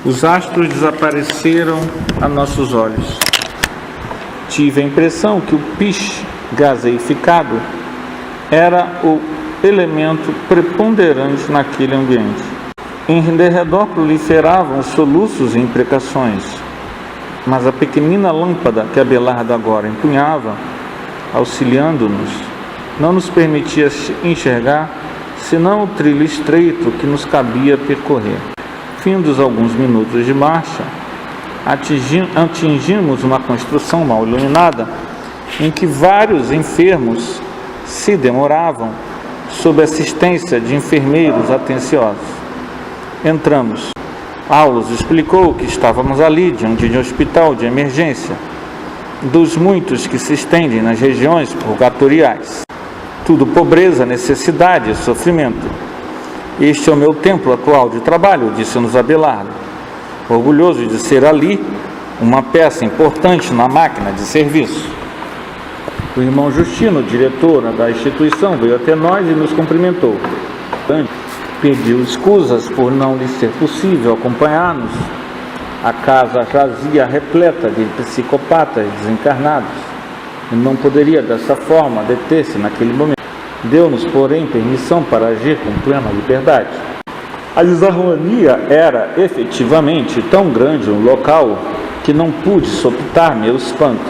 Os astros desapareceram a nossos olhos. Tive a impressão que o piche gaseificado era o elemento preponderante naquele ambiente. Em derredor proliferavam soluços e imprecações, mas a pequenina lâmpada que Abelardo agora empunhava, auxiliando-nos, não nos permitia enxergar senão o trilho estreito que nos cabia percorrer. Findos alguns minutos de marcha, atingimos uma construção mal iluminada em que vários enfermos se demoravam sob assistência de enfermeiros atenciosos. Entramos. Aulos explicou que estávamos ali diante de um hospital de emergência, dos muitos que se estendem nas regiões purgatoriais. Tudo pobreza, necessidade e sofrimento. Este é o meu templo atual de trabalho, disse-nos Abelardo, orgulhoso de ser ali uma peça importante na máquina de serviço. O irmão Justino, diretor da instituição, veio até nós e nos cumprimentou. Pediu escusas por não lhe ser possível acompanhar-nos. A casa jazia repleta de psicopatas desencarnados e não poderia dessa forma deter-se naquele momento. Deu-nos, porém, permissão para agir com plena liberdade. A desarmonia era efetivamente tão grande no local que não pude soptar meu espanto.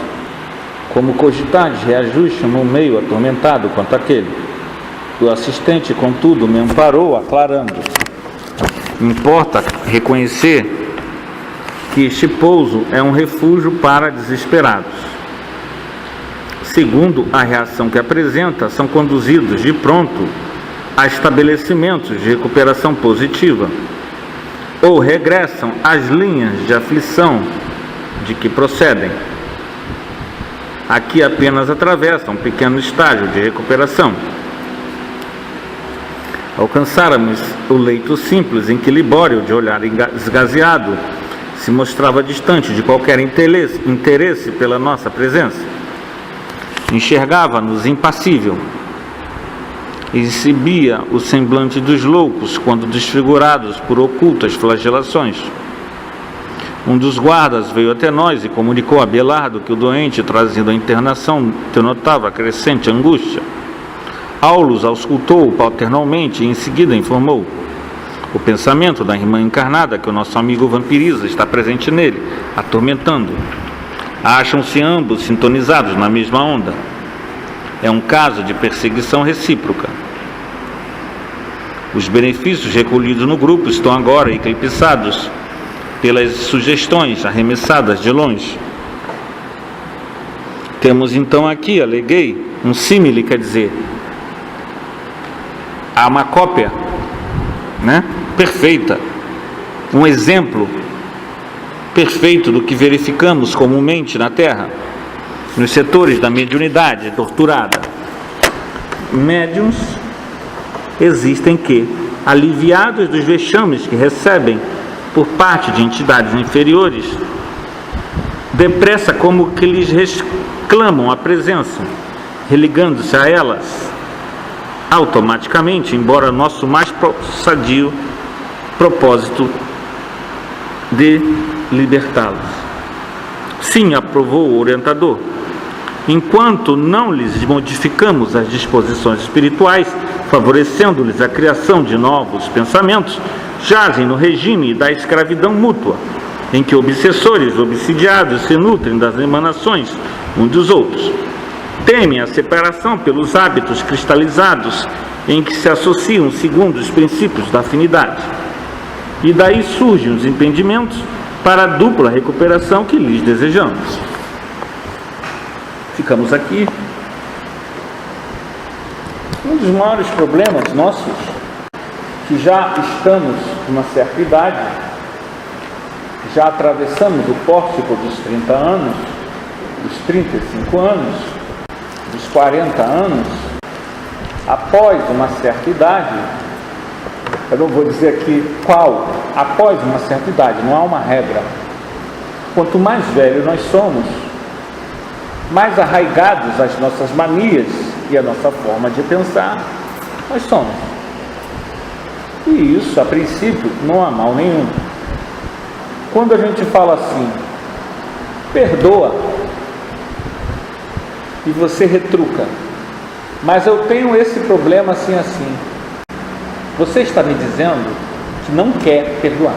Como cogitar de reajuste num meio atormentado quanto aquele? O assistente, contudo, me amparou, aclarando: importa reconhecer que este pouso é um refúgio para desesperados. Segundo a reação que apresenta, são conduzidos de pronto a estabelecimentos de recuperação positiva ou regressam às linhas de aflição de que procedem. Aqui apenas atravessam um pequeno estágio de recuperação. Alcançáramos o leito simples em que Libório, de olhar esgazeado, se mostrava distante de qualquer interesse pela nossa presença. Enxergava-nos impassível, exibia o semblante dos loucos quando desfigurados por ocultas flagelações. Um dos guardas veio até nós e comunicou a Abelardo que o doente, trazido à internação, denotava crescente angústia. Aulos auscultou paternalmente e em seguida informou: o pensamento da irmã encarnada que o nosso amigo vampiriza está presente nele, atormentando-o. Acham-se ambos sintonizados na mesma onda. É um caso de perseguição recíproca. Os benefícios recolhidos no grupo estão agora eclipsados pelas sugestões arremessadas de longe. Temos então aqui, aleguei, um símile, quer dizer, há uma cópia, perfeita, um exemplo perfeito do que verificamos comumente na Terra, nos setores da mediunidade torturada. Médiuns existem que, aliviados dos vexames que recebem por parte de entidades inferiores, depressa como que lhes reclamam a presença, religando-se a elas automaticamente, embora nosso mais sadio propósito de libertá-los. Sim, aprovou o orientador. Enquanto não lhes modificamos as disposições espirituais, favorecendo-lhes a criação de novos pensamentos, jazem no regime da escravidão mútua, em que obsessores obsidiados se nutrem das emanações uns dos outros. Temem a separação pelos hábitos cristalizados em que se associam segundo os princípios da afinidade. E daí surgem os impedimentos para a dupla recuperação que lhes desejamos. Ficamos aqui. Um dos maiores problemas nossos, que já estamos numa certa idade, já atravessamos o pórtico dos 30 anos, dos 35 anos, dos 40 anos, após uma certa idade, eu não vou dizer aqui qual, após uma certa idade, não há uma regra. Quanto mais velho nós somos, mais arraigados as nossas manias e a nossa forma de pensar nós somos. E isso, a princípio, não há mal nenhum. quando a gente fala assim, perdoa, e você retruca, mas eu tenho esse problema assim, assim. Você está me dizendo que não quer perdoar.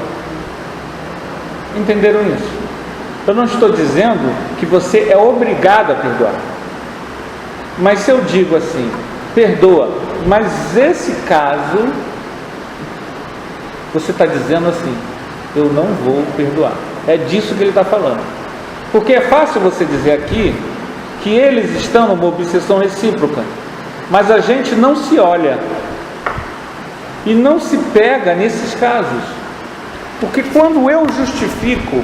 Entenderam isso? Eu não estou dizendo que você é obrigado a perdoar. Mas se eu digo assim, perdoa, mas esse caso, você está dizendo assim, eu não vou perdoar. É disso que ele está falando. Porque é fácil você dizer aqui que eles estão numa obsessão recíproca, mas a gente não se olha e não se pega nesses casos. Porque quando eu justifico,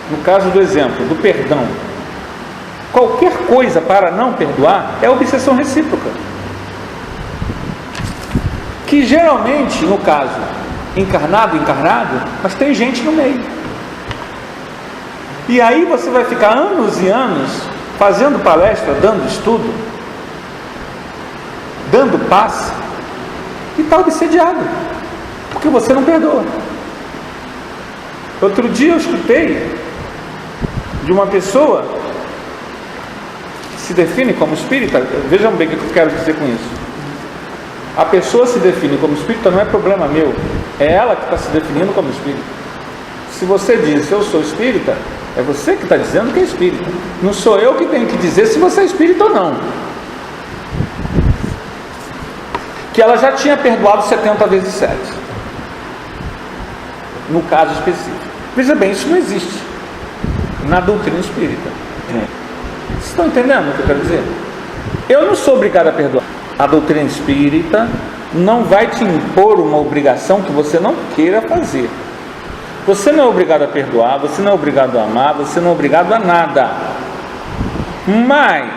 no caso do exemplo, do perdão, qualquer coisa para não perdoar é obsessão recíproca. Que geralmente, no caso, encarnado, mas tem gente no meio. E aí você vai ficar anos e anos fazendo palestra, dando estudo, dando passe, e está obsediado, porque você não perdoa. Outro dia eu escutei de uma pessoa que se define como espírita. Vejam bem o que eu quero dizer com isso. A pessoa se define como espírita, não é problema meu, é ela que está se definindo como espírita. Se você diz eu sou espírita, é você que está dizendo que é espírita, não sou eu que tenho que dizer se você é espírita ou não. Que ela já tinha perdoado 70 vezes 7, no caso específico. Veja bem, isso não existe na doutrina espírita. Vocês estão entendendo o que eu quero dizer? Eu não sou obrigado a perdoar. A doutrina espírita não vai te impor uma obrigação que você não queira fazer. Você não é obrigado a perdoar, você não é obrigado a amar, você não é obrigado a nada. Mas,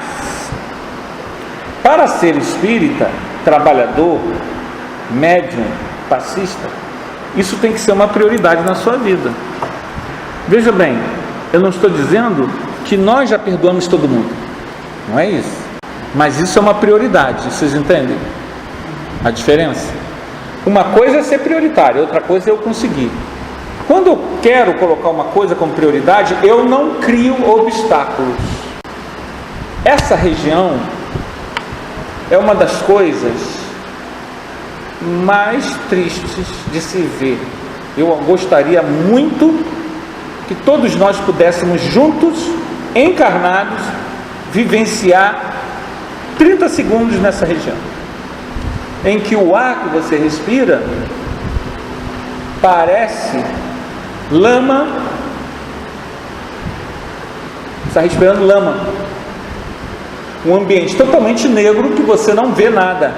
para ser espírita, trabalhador, médium, passista, isso tem que ser uma prioridade na sua vida. Veja bem, eu não estou dizendo que nós já perdoamos todo mundo, não é isso, mas isso é uma prioridade. Vocês entendem a diferença? Uma coisa é ser prioritário, outra coisa é eu conseguir. Quando eu quero colocar uma coisa como prioridade, eu não crio obstáculos. Essa região é uma das coisas mais tristes de se ver. Eu gostaria muito que todos nós pudéssemos juntos, encarnados, vivenciar 30 segundos nessa região, em que o ar que você respira parece lama. Você está respirando lama. Um ambiente totalmente negro que você não vê nada,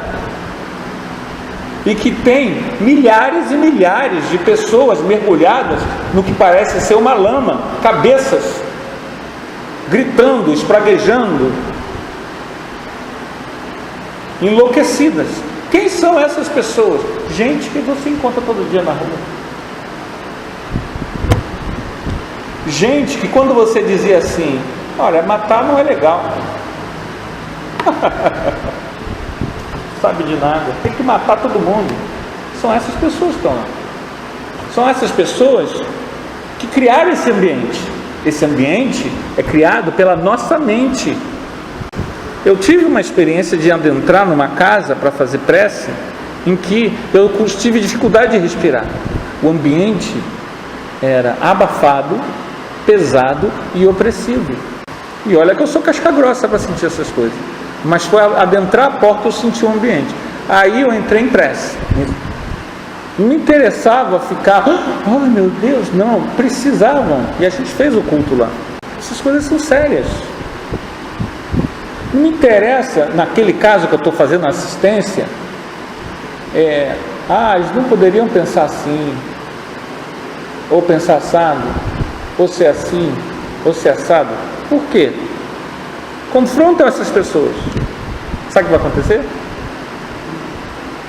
e que tem milhares e milhares de pessoas mergulhadas no que parece ser uma lama, cabeças gritando, espraguejando, enlouquecidas. Quem são essas pessoas? Gente que você encontra todo dia na rua. Gente que quando você dizia assim, olha, matar não é legal, sabe de nada, tem que matar todo mundo. São essas pessoas que estão lá. São essas pessoas que criaram esse ambiente. Esse ambiente é criado pela nossa mente. Eu tive uma experiência de adentrar numa casa para fazer prece, em que eu tive dificuldade de respirar. O ambiente era abafado, pesado e opressivo. E olha que eu sou casca grossa para sentir essas coisas, mas foi adentrar a porta, eu senti o ambiente. Aí eu entrei em prece. Não me interessava ficar, oh meu Deus, não, precisavam. E a gente fez o culto lá. Essas coisas são sérias. Não me interessa, naquele caso que eu estou fazendo assistência, eles não poderiam pensar assim, ou pensar assado, ou ser assim, ou ser assado. Por quê? Confrontam essas pessoas. Sabe o que vai acontecer?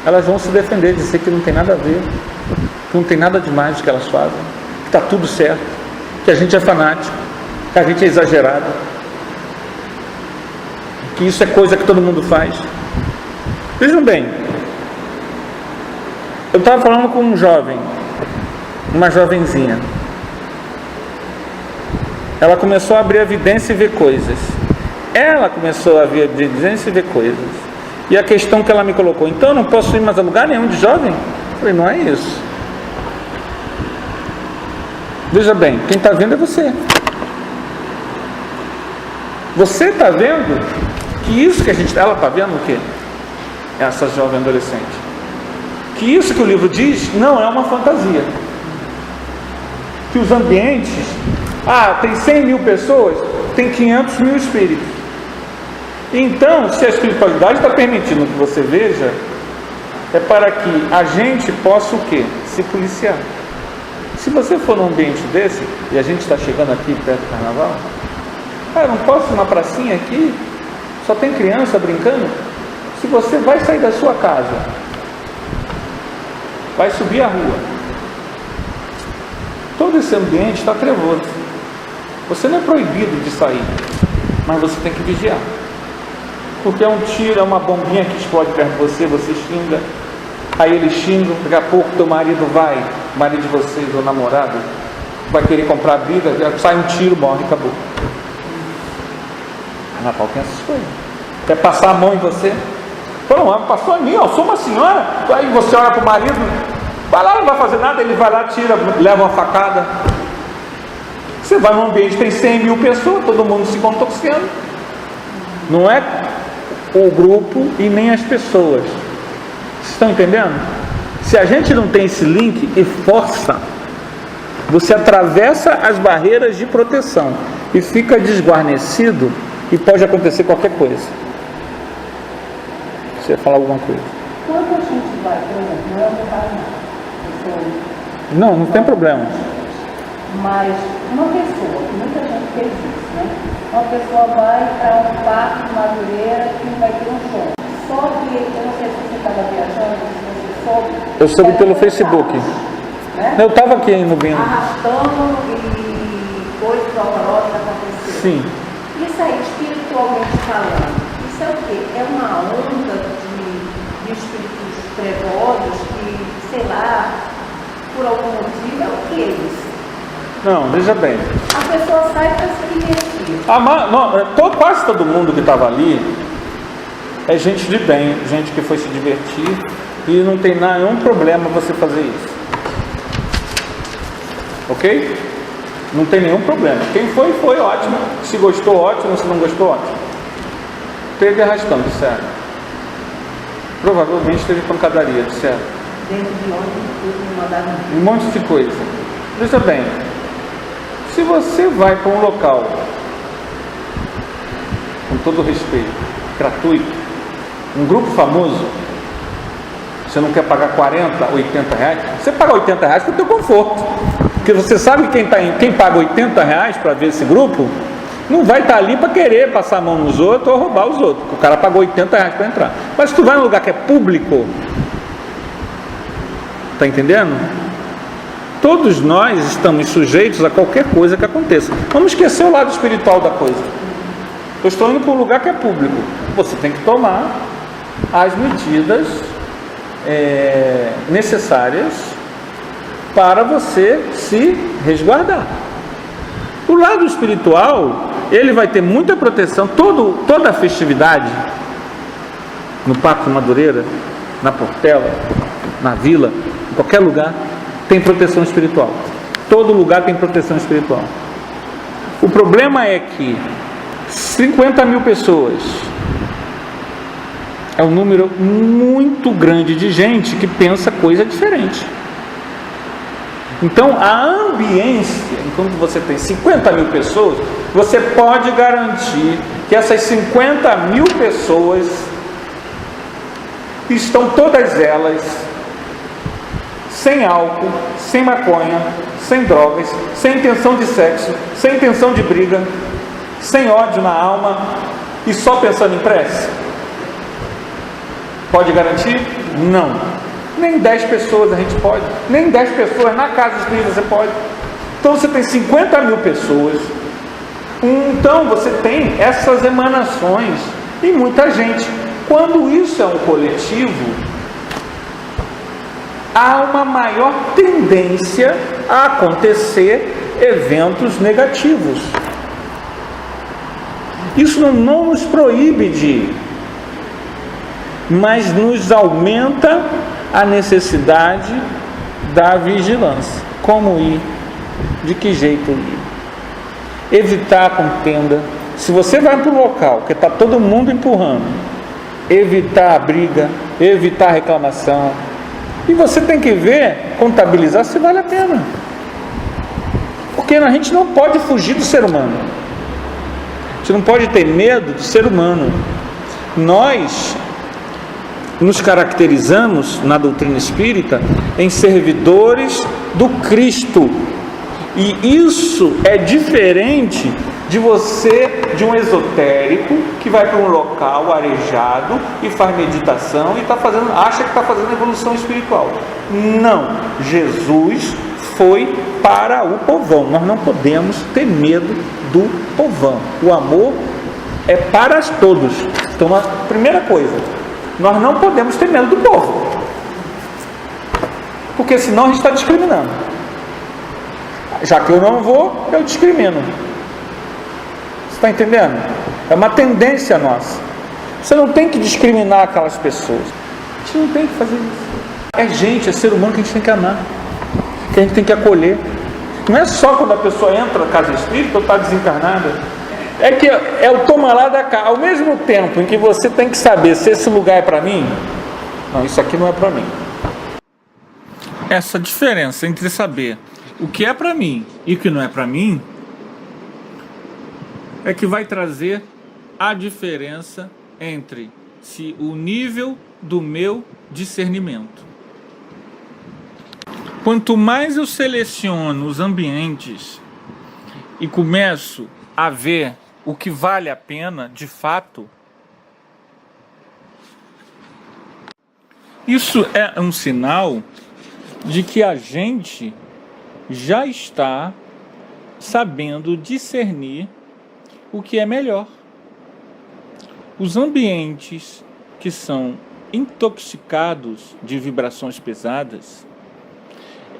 Elas vão se defender, dizer que não tem nada a ver, que não tem nada demais do que elas fazem, que está tudo certo, que a gente é fanático, que a gente é exagerado, que isso é coisa que todo mundo faz. Vejam bem, eu estava falando com um jovem uma jovenzinha. Ela começou a abrir a evidência e ver coisas. Ela começou a abrir a evidência e ver coisas. E a questão que ela me colocou: então eu não posso ir mais a lugar nenhum de jovem? Eu falei: não é isso. Veja bem, quem está vendo é você. Você está vendo que isso que ela está vendo o quê? Essa jovem adolescente. Que isso que o livro diz não é uma fantasia. Que os ambientes, tem 100 mil pessoas, tem 500 mil espíritos. Então, se a espiritualidade está permitindo que você veja, é para que a gente possa o quê? Se policiar. Se você for num ambiente desse, e a gente está chegando aqui perto do carnaval, eu não posso ir na pracinha aqui, só tem criança brincando. Se você vai sair da sua casa, vai subir a rua, todo esse ambiente está trevoso. Você não é proibido de sair, mas você tem que vigiar. Porque é um tiro, é uma bombinha que explode perto de você, você xinga, aí eles xingam, daqui a pouco teu marido vai, o marido de vocês, ou namorado, vai querer comprar briga, sai um tiro, morre, acabou. Natal tem essas coisas. Quer passar a mão em você? Não, passou em mim, eu sou uma senhora. Aí você olha para o marido, vai lá, não vai fazer nada, ele vai lá, tira, leva uma facada. Você vai num ambiente que tem 100 mil pessoas, todo mundo se contorcendo. Não é o grupo e nem as pessoas. Vocês estão entendendo? Se a gente não tem esse link e força, você atravessa as barreiras de proteção e fica desguarnecido e pode acontecer qualquer coisa. Você ia falar alguma coisa? Quando a gente vai, por exemplo, não é um caso não tem problema. Mas uma pessoa, muita gente fez isso, né? Uma pessoa vai para um parque de Madureira que vai ter um show. Só que, eu não sei se você estava viajando, se você soube. Eu soube pelo Facebook. Né? Eu estava aqui no Bino. Arrastando e coisas horrorosas aconteceram. Sim. Isso aí, espiritualmente falando, isso é o quê? É uma onda de espíritos trevosos que, sei lá, por algum motivo, é o que isso? Não, veja bem. A pessoa sai para se divertir. Quase todo mundo que estava ali é gente de bem, gente que foi se divertir, e não tem nenhum problema você fazer isso. Ok? Não tem nenhum problema. Quem foi ótimo. Se gostou, ótimo. Se não gostou, ótimo. Teve arrastando, certo? Provavelmente teve pancadaria, certo? Dentro de onde me mandaram um monte de coisa. Veja bem, se você vai para um local, com todo respeito, gratuito, um grupo famoso, você não quer pagar 40, 80 reais, você paga 80 reais para o teu conforto. Porque você sabe que quem paga 80 reais para ver esse grupo, não vai estar ali para querer passar a mão nos outros ou roubar os outros. O cara pagou 80 reais para entrar. Mas se tu vai num lugar que é público, está entendendo? Todos nós estamos sujeitos a qualquer coisa que aconteça. Vamos esquecer o lado espiritual da coisa. Eu estou indo para um lugar que é público. Você tem que tomar as medidas necessárias para você se resguardar. O lado espiritual, ele vai ter muita proteção. Toda a festividade, no Parque de Madureira, na Portela, na Vila, em qualquer lugar, tem proteção espiritual. Todo lugar tem proteção espiritual. O problema é que 50 mil pessoas é um número muito grande de gente que pensa coisa diferente. Então, a ambiência, enquanto você tem 50 mil pessoas, você pode garantir que essas 50 mil pessoas estão todas elas sem álcool, sem maconha, sem drogas, sem intenção de sexo, sem intenção de briga, sem ódio na alma e só pensando em prece? Pode garantir? Não. Nem 10 pessoas a gente pode. Nem 10 pessoas na casa espírita você pode. Então você tem 50 mil pessoas. Então você tem essas emanações e muita gente. Quando isso é um coletivo, há uma maior tendência acontecer eventos negativos. Isso não nos proíbe de ir, mas nos aumenta a necessidade da vigilância. Como ir? De que jeito ir? Evitar a contenda. Se você vai para um local que está todo mundo empurrando, evitar a briga, evitar a reclamação. E você tem que ver, contabilizar se vale a pena. Porque a gente não pode fugir do ser humano. A gente não pode ter medo do ser humano. Nós nos caracterizamos na doutrina espírita em servidores do Cristo. E isso é diferente de de um esotérico que vai para um local arejado e faz meditação e acha que está fazendo evolução espiritual. Não, Jesus foi para o povão. Nós não podemos ter medo do povão. O amor é para todos. Então, a primeira coisa, nós não podemos ter medo do povo, porque senão a gente está discriminando. Já que eu não vou, eu discrimino. Você está entendendo? É uma tendência nossa. Você não tem que discriminar aquelas pessoas. A gente não tem que fazer isso. É gente, é ser humano que a gente tem que amar, que a gente tem que acolher. Não é só quando a pessoa entra na casa espírita ou está desencarnada. É que é o toma lá da cá. Ao mesmo tempo em que você tem que saber se esse lugar é para mim, não, isso aqui não é para mim. Essa diferença entre saber o que é para mim e o que não é para mim é que vai trazer a diferença entre o nível do meu discernimento. Quanto mais eu seleciono os ambientes e começo a ver o que vale a pena de fato, isso é um sinal de que a gente já está sabendo discernir o que é melhor. Os ambientes que são intoxicados de vibrações pesadas,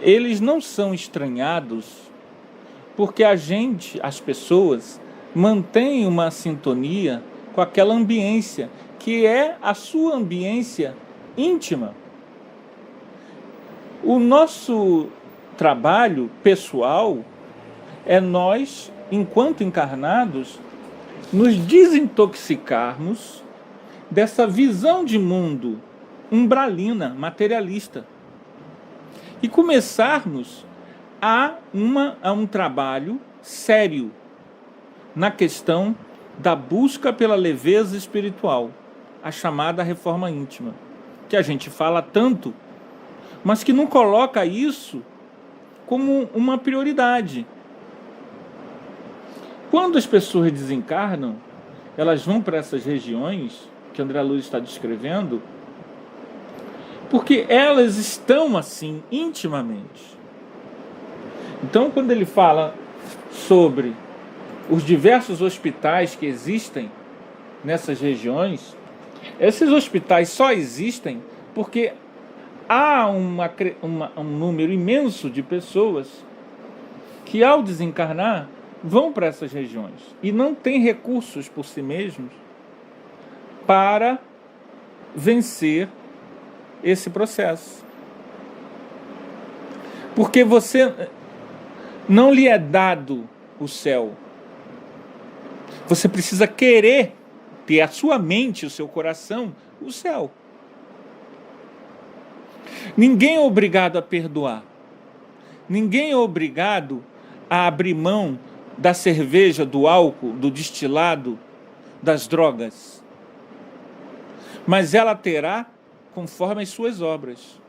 eles não são estranhados porque as pessoas mantêm uma sintonia com aquela ambiência que é a sua ambiência íntima. O nosso trabalho pessoal é nós, enquanto encarnados, nos desintoxicarmos dessa visão de mundo umbralina, materialista, e começarmos a um trabalho sério na questão da busca pela leveza espiritual, a chamada reforma íntima, que a gente fala tanto, mas que não coloca isso como uma prioridade. Quando as pessoas desencarnam, elas vão para essas regiões que André Luiz está descrevendo, porque elas estão assim intimamente. Então, quando ele fala sobre os diversos hospitais que existem nessas regiões, esses hospitais só existem porque há um número imenso de pessoas que, ao desencarnar, vão para essas regiões e não têm recursos por si mesmos para vencer esse processo. Porque não lhe é dado o céu. Você precisa querer ter a sua mente, o seu coração, o céu. Ninguém é obrigado a perdoar. Ninguém é obrigado a abrir mão da cerveja, do álcool, do destilado, das drogas. Mas ela terá conforme as suas obras.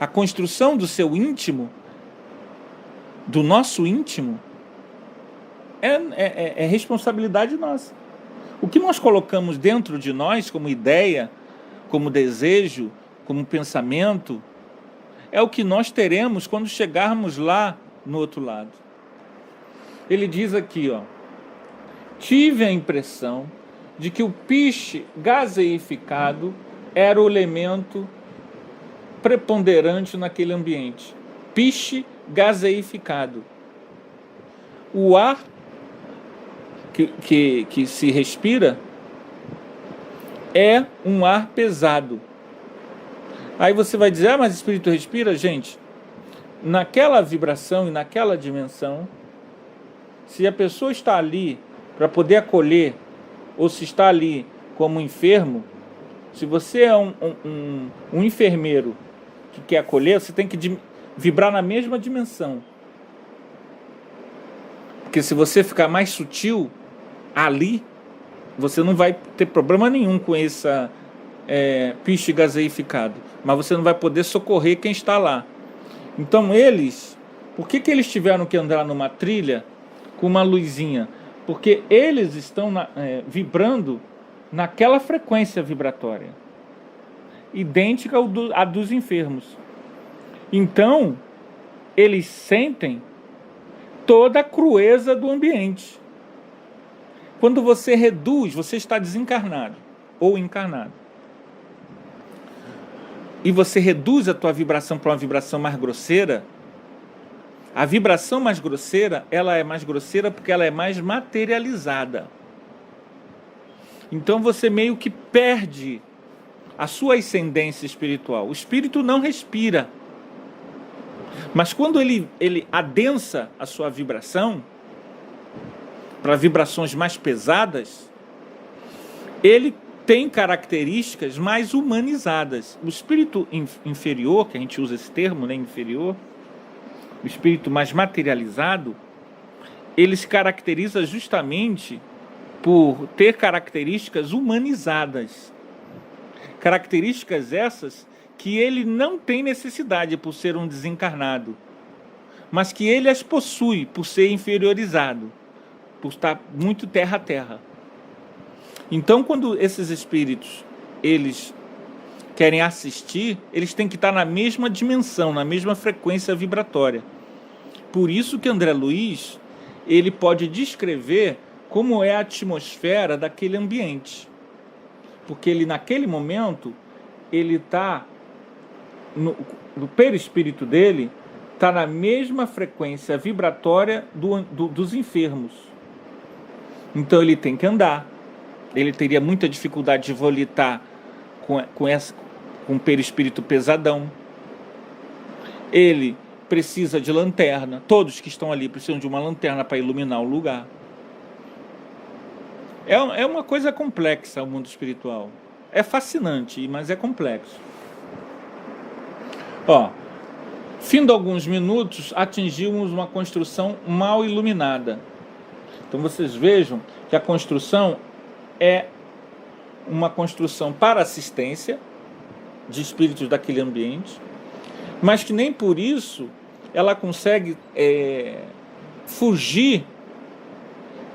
A construção do seu íntimo, do nosso íntimo, é responsabilidade nossa. O que nós colocamos dentro de nós como ideia, como desejo, como pensamento, é o que nós teremos quando chegarmos lá no outro lado. Ele diz aqui, tive a impressão de que o piche gaseificado era o elemento preponderante naquele ambiente. Piche gaseificado. O ar que se respira é um ar pesado. Aí você vai dizer, mas o espírito respira? Gente, naquela vibração e naquela dimensão, se a pessoa está ali para poder acolher, ou se está ali como enfermo, se você é um enfermeiro que quer acolher, você tem que vibrar na mesma dimensão. Porque se você ficar mais sutil ali, você não vai ter problema nenhum com esse piche gaseificado, mas você não vai poder socorrer quem está lá. Então eles, por que eles tiveram que andar numa trilha com uma luzinha? Porque eles estão vibrando naquela frequência vibratória, idêntica à dos enfermos. Então, eles sentem toda a crueza do ambiente. Quando você reduz, você está desencarnado ou encarnado. E você reduz a tua vibração para uma vibração mais grosseira. A vibração mais grosseira, ela é mais grosseira porque ela é mais materializada. Então você meio que perde a sua ascendência espiritual. O espírito não respira. Mas quando ele adensa a sua vibração para vibrações mais pesadas, ele tem características mais humanizadas. O espírito inferior, que a gente usa esse termo, né, inferior, o espírito mais materializado, ele se caracteriza justamente por ter características humanizadas. Características essas que ele não tem necessidade por ser um desencarnado, mas que ele as possui por ser inferiorizado, por estar muito terra a terra. Então, quando esses espíritos, eles querem assistir, eles têm que estar na mesma dimensão, na mesma frequência vibratória. Por isso que André Luiz, ele pode descrever como é a atmosfera daquele ambiente. Porque ele, naquele momento, ele está, no perispírito dele, está na mesma frequência vibratória dos enfermos. Então ele tem que andar. Ele teria muita dificuldade de volitar com o perispírito pesadão. Ele precisa de lanterna. Todos que estão ali precisam de uma lanterna para iluminar o lugar. É uma coisa complexa o mundo espiritual. É fascinante, mas é complexo. Findo alguns minutos, atingimos uma construção mal iluminada. Então vocês vejam que a construção é uma construção para assistência de espíritos daquele ambiente, mas que nem por isso ela consegue fugir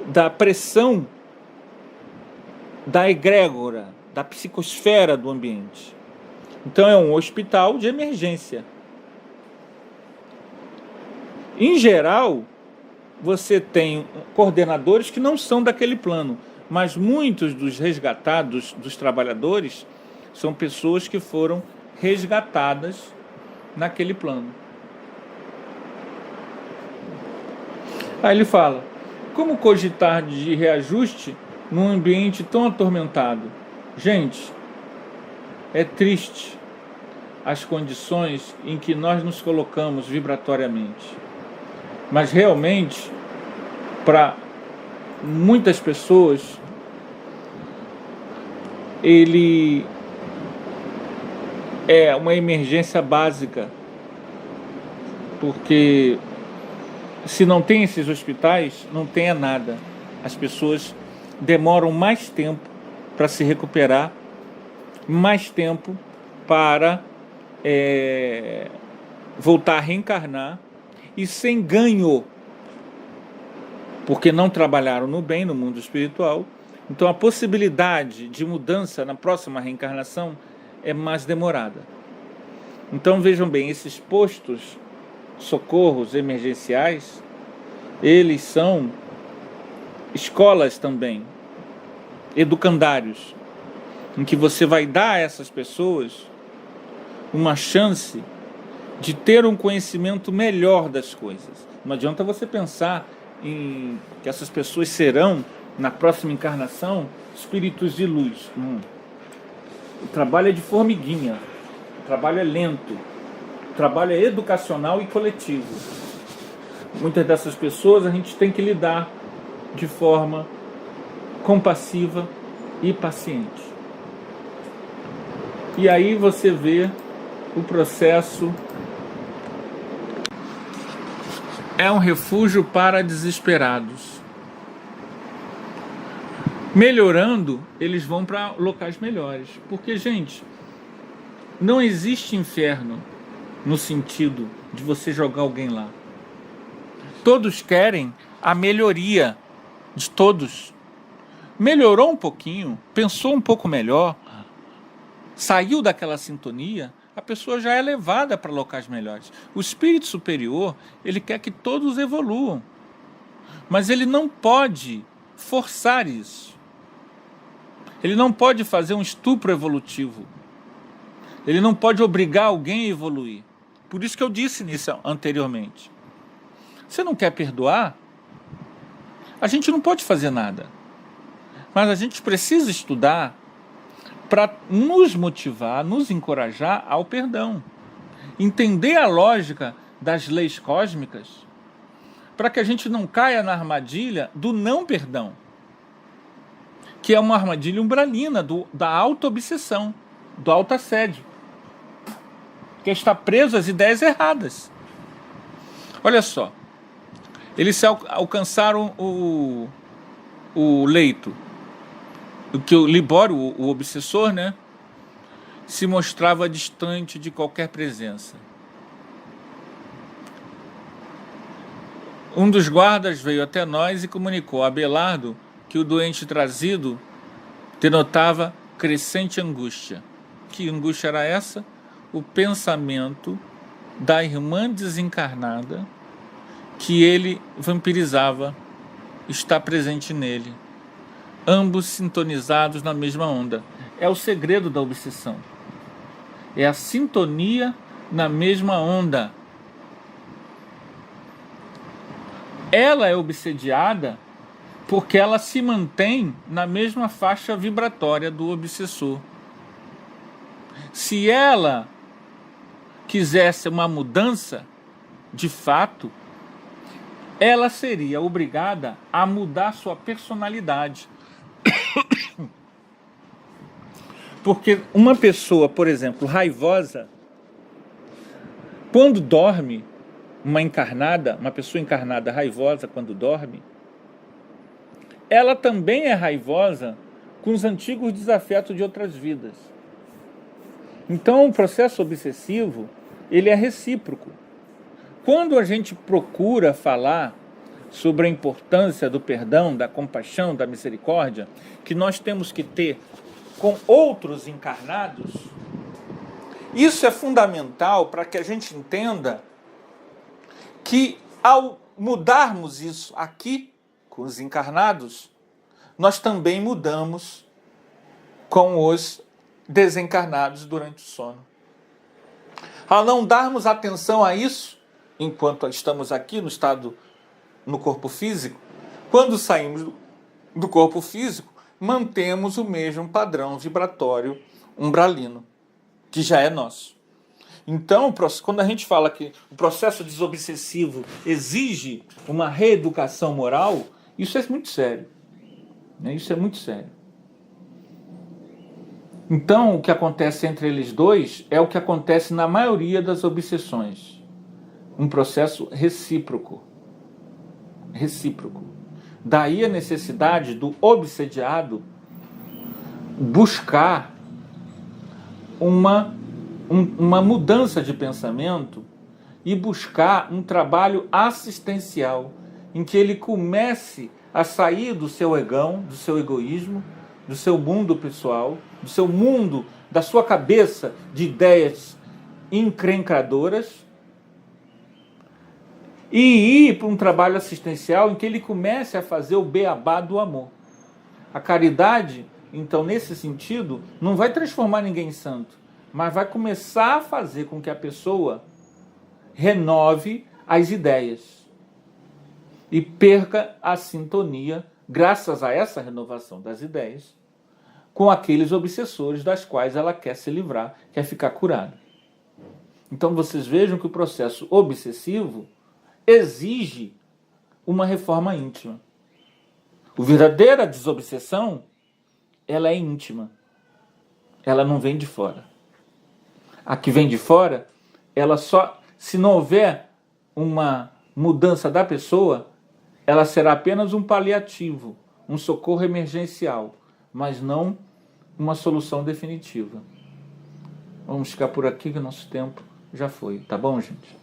da pressão da egrégora, da psicosfera do ambiente. Então é um hospital de emergência. Em geral, você tem coordenadores que não são daquele plano, mas muitos dos resgatados, dos trabalhadores, são pessoas que foram resgatadas naquele plano. Aí ele fala, como cogitar de reajuste num ambiente tão atormentado? Gente, é triste as condições em que nós nos colocamos vibratoriamente. Mas realmente, para muitas pessoas, ele é uma emergência básica, porque se não tem esses hospitais, não tem nada. As pessoas demoram mais tempo para se recuperar, mais tempo para voltar a reencarnar, e sem ganho, porque não trabalharam no bem, no mundo espiritual. Então a possibilidade de mudança na próxima reencarnação é mais demorada. Então vejam bem, esses postos socorros emergenciais, eles são escolas também, educandários, em que você vai dar a essas pessoas uma chance de ter um conhecimento melhor das coisas. Não adianta você pensar em que essas pessoas serão, na próxima encarnação, espíritos de luz. O trabalho é de formiguinha, o trabalho é lento, o trabalho é educacional e coletivo. Muitas dessas pessoas a gente tem que lidar de forma compassiva e paciente. E aí você vê o processo é um refúgio para desesperados. Melhorando, eles vão para locais melhores. Porque, gente, não existe inferno no sentido de você jogar alguém lá. Todos querem a melhoria de todos. Melhorou um pouquinho, pensou um pouco melhor, saiu daquela sintonia, a pessoa já é levada para locais melhores. O espírito superior, ele quer que todos evoluam. Mas ele não pode forçar isso. Ele não pode fazer um estupro evolutivo. Ele não pode obrigar alguém a evoluir. Por isso que eu disse nisso anteriormente. Você não quer perdoar? A gente não pode fazer nada. Mas a gente precisa estudar para nos motivar, nos encorajar ao perdão. Entender a lógica das leis cósmicas para que a gente não caia na armadilha do não perdão, que é uma armadilha umbralina da auto-obsessão, do auto-assédio, que está preso às ideias erradas. Olha só, eles alcançaram o leito, o que o Libório, o obsessor, né, se mostrava distante de qualquer presença. Um dos guardas veio até nós e comunicou a Abelardo que o doente trazido denotava crescente angústia. Que angústia era essa? O pensamento da irmã desencarnada que ele vampirizava está presente nele. Ambos sintonizados na mesma onda. É o segredo da obsessão. É a sintonia na mesma onda. Ela é obsediada porque ela se mantém na mesma faixa vibratória do obsessor. Se ela quisesse uma mudança, de fato, ela seria obrigada a mudar sua personalidade. Porque uma pessoa, por exemplo, raivosa, quando dorme, uma pessoa encarnada raivosa quando dorme, ela também é raivosa com os antigos desafetos de outras vidas. Então, o processo obsessivo, ele é recíproco. Quando a gente procura falar sobre a importância do perdão, da compaixão, da misericórdia, que nós temos que ter com outros encarnados, isso é fundamental para que a gente entenda que ao mudarmos isso aqui com os encarnados, nós também mudamos com os desencarnados durante o sono. Ao não darmos atenção a isso, enquanto estamos aqui no corpo físico, quando saímos do corpo físico, mantemos o mesmo padrão vibratório umbralino, que já é nosso. Então, quando a gente fala que o processo desobsessivo exige uma reeducação moral, isso é muito sério. Isso é muito sério. Então, o que acontece entre eles dois é o que acontece na maioria das obsessões. Um processo recíproco. Recíproco. Daí a necessidade do obsediado buscar uma mudança de pensamento e buscar um trabalho assistencial em que ele comece a sair do seu egão, do seu egoísmo, do seu mundo pessoal, do seu mundo, da sua cabeça de ideias encrencadoras e ir para um trabalho assistencial em que ele comece a fazer o beabá do amor. A caridade, então, nesse sentido, não vai transformar ninguém em santo, mas vai começar a fazer com que a pessoa renove as ideias e perca a sintonia, graças a essa renovação das ideias, com aqueles obsessores das quais ela quer se livrar, quer ficar curada. Então vocês vejam que o processo obsessivo exige uma reforma íntima. A verdadeira desobsessão, ela é íntima. Ela não vem de fora. A que vem de fora, ela só, se não houver uma mudança da pessoa, ela será apenas um paliativo, um socorro emergencial, mas não uma solução definitiva. Vamos ficar por aqui que o nosso tempo já foi. Tá bom, gente?